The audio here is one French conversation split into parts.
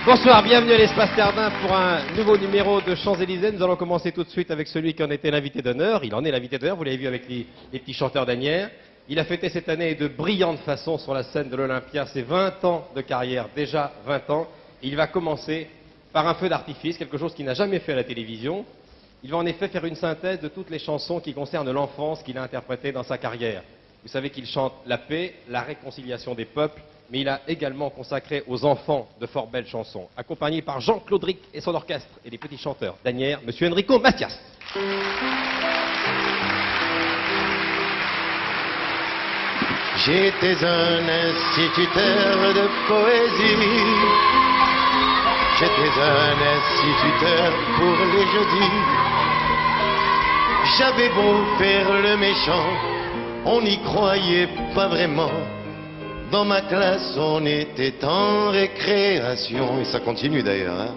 Bonsoir, bienvenue à l'Espace Cardin pour un nouveau numéro de Champs-Élysées. Nous allons commencer tout de suite avec celui qui en était l'invité d'honneur. Il en est l'invité d'honneur, vous l'avez vu avec les petits chanteurs d'Asnières. Il a fêté cette année de brillante façon sur la scène de l'Olympia ses 20 ans de carrière, déjà 20 ans. Et il va commencer par un feu d'artifice, quelque chose qu'il n'a jamais fait à la télévision. Il va en effet faire une synthèse de toutes les chansons qui concernent l'enfance qu'il a interprétées dans sa carrière. Vous savez qu'il chante la paix, la réconciliation des peuples, mais il a également consacré aux enfants de fort belles chansons, accompagné par Jean-Claude Ric et son orchestre et les petits chanteurs d'Asnières, Monsieur Enrico Macias. J'étais un instituteur de poésie. J'étais un instituteur pour les jeudis. J'avais beau faire le méchant, on n'y croyait pas vraiment. Dans ma classe, on était en récréation. Et ça continue d'ailleurs, hein.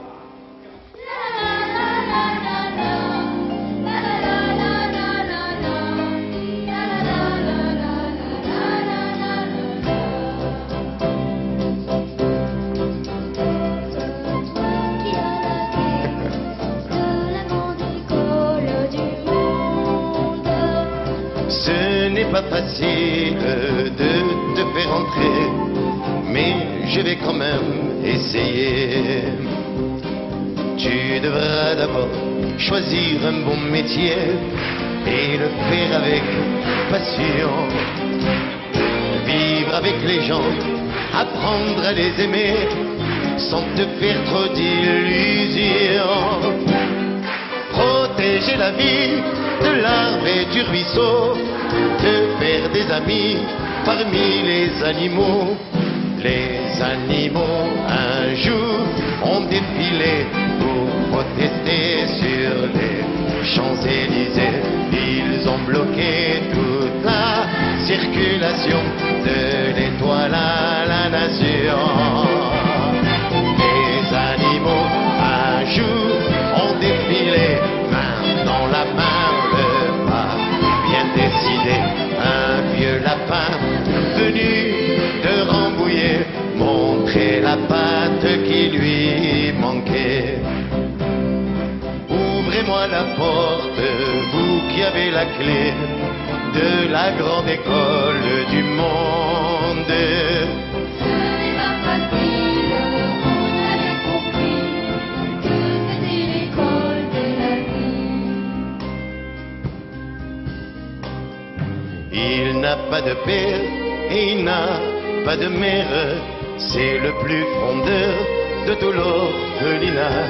Ce n'est pas facile de te faire entrer, mais je vais quand même essayer. Tu devras d'abord choisir un bon métier et le faire avec passion. Vivre avec les gens, apprendre à les aimer sans te faire trop d'illusions. Protéger la vie de l'arbre et du ruisseau, de faire des amis parmi les animaux. Les animaux un jour ont défilé pour protester sur les Champs-Élysées. Ils ont bloqué toute la circulation de l'étoile à la nation. Les animaux un jour ont défilé main dans la main, le pas bien décidé. Un vieux lapin venu de Rambouillet montrait la patte qui lui manquait. Ouvrez-moi la porte, vous qui avez la clé de la grande école du monde. Il n'a pas de père et il n'a pas de mère. C'est le plus frondeur de tout l'orphelinat.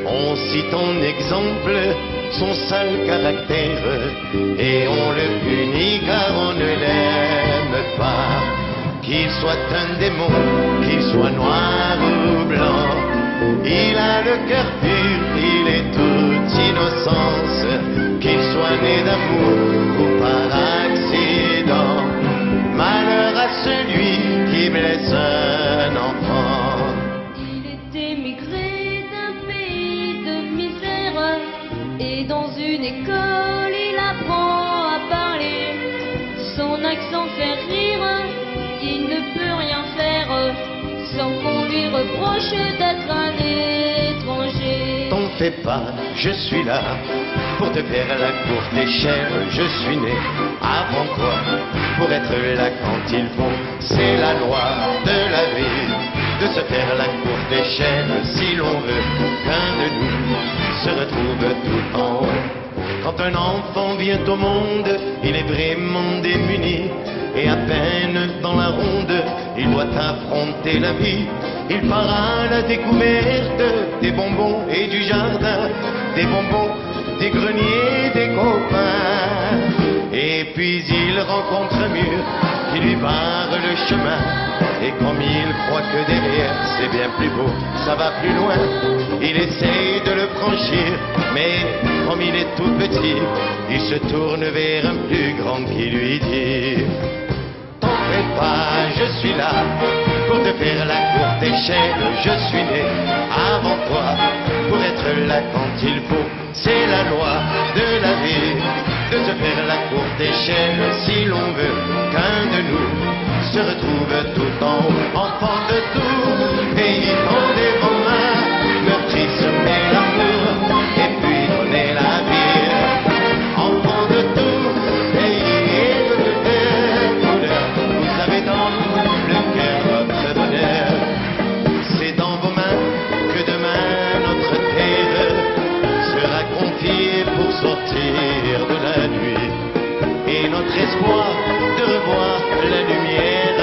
On cite en exemple son sale caractère et on le punit car on ne l'aime pas. Qu'il soit un démon, qu'il soit noir ou blanc, il a le cœur pur, il est toute innocence. Qu'il soit né d'amour ou par accident, malheur à celui qui blesse un enfant. Il est émigré d'un pays de misère, et dans une école il apprend à parler. Son accent fait rire, il ne peut rien faire sans qu'on lui reproche d'être un étranger. T'en fais pas, je suis là pour te faire la courte échelle. Je suis né avant toi pour être là quand il faut. C'est la loi de la vie de se faire la courte échelle si l'on veut qu'un de nous se retrouve tout en haut. Quand un enfant vient au monde, il est vraiment démuni. Et à peine dans la ronde, il doit affronter la vie. Il part à la découverte des bonbons et du jardin, des bonbons, des greniers, des copains. Et puis il rencontre un mur qui lui barre le chemin. Et comme il croit que derrière c'est bien plus beau, ça va plus loin, il essaye de le franchir. Mais comme il est tout petit, il se tourne vers un plus grand qui lui dit: t'en fais pas, je suis là pour te faire la courte échelle. Je suis né avant toi pour être là quand il faut. C'est la loi de la vie de se faire la courte échelle si l'on veut qu'un de nous se retrouve tout en haut, enfant de tout pays, tendez vos mains, meurtri, semez l'amour et puis donnez la vie. Enfant de tout pays et de toutes les couleurs, vous avez dans le cœur votre bonheur. C'est dans vos mains que demain notre terre sera confiée pour sortir de la nuit, et notre espoir de revoir la lumière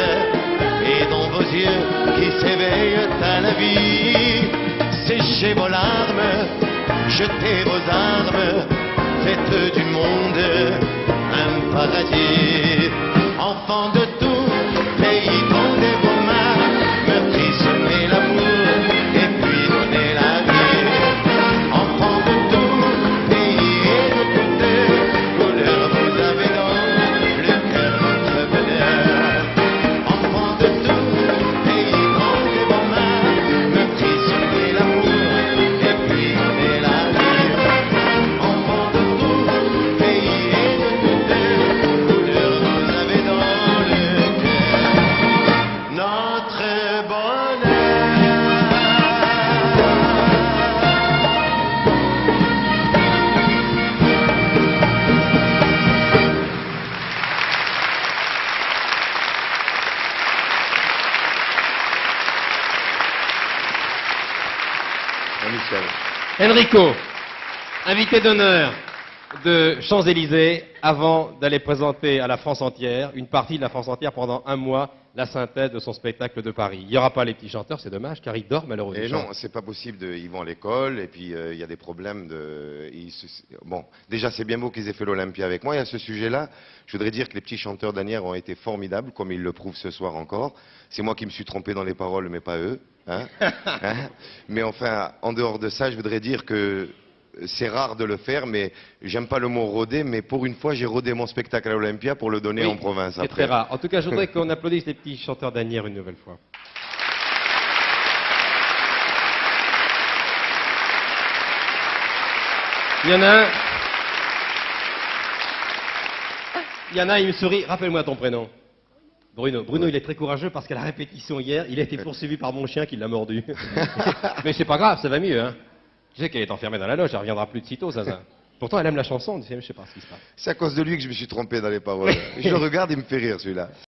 est dans vos yeux qui s'éveillent à la vie. Séchez vos larmes, jetez vos armes, faites du monde un paradis. Enfants de tout pays, tendez vos mains, meurtri, semez l'amour et puis donnez la vie. Enfants de tout pays et de toutes les couleurs, vous avez dans le cœur votre bonheur. Enfants de tout pays, tendez vos mains, meurtri, semez l'amour et puis donnez la vie. Enfants de tout pays et de toutes les couleurs, vous avez dans le cœur notre bonheur. Jean-Michel. Enrico, invité d'honneur de Champs-Élysées, avant d'aller présenter à la France entière, une partie de la France entière pendant un mois, la synthèse de son spectacle de Paris. Il n'y aura pas les petits chanteurs, c'est dommage, car ils dorment malheureusement. Et non, c'est pas possible. Ils vont à l'école et puis il y a des problèmes Bon, déjà c'est bien beau qu'ils aient fait l'Olympia avec moi. Et à ce sujet-là, je voudrais dire que les petits chanteurs d'Anières ont été formidables, comme ils le prouvent ce soir encore. C'est moi qui me suis trompé dans les paroles, mais pas eux. Hein. Hein. Mais enfin, en dehors de ça, je voudrais dire que c'est rare de le faire, mais j'aime pas le mot rôder, mais pour une fois, j'ai rodé mon spectacle à l'Olympia pour le donner Oui, en province c'est après. très rare. En tout cas, je voudrais qu'on applaudisse les petits chanteurs d'Anières une nouvelle fois. Il y en a un, il me sourit. Rappelle-moi ton prénom. Bruno. Bruno, il est très courageux parce qu'à la répétition hier, il a été poursuivi par mon chien qui l'a mordu. Mais c'est pas grave, ça va mieux, hein. Tu sais qu'elle est enfermée dans la loge, elle reviendra plus de sitôt, ça. Pourtant, elle aime la chanson, je sais pas ce qui se passe. C'est à cause de lui que je me suis trompé dans les paroles. Je le regarde, il me fait rire celui-là.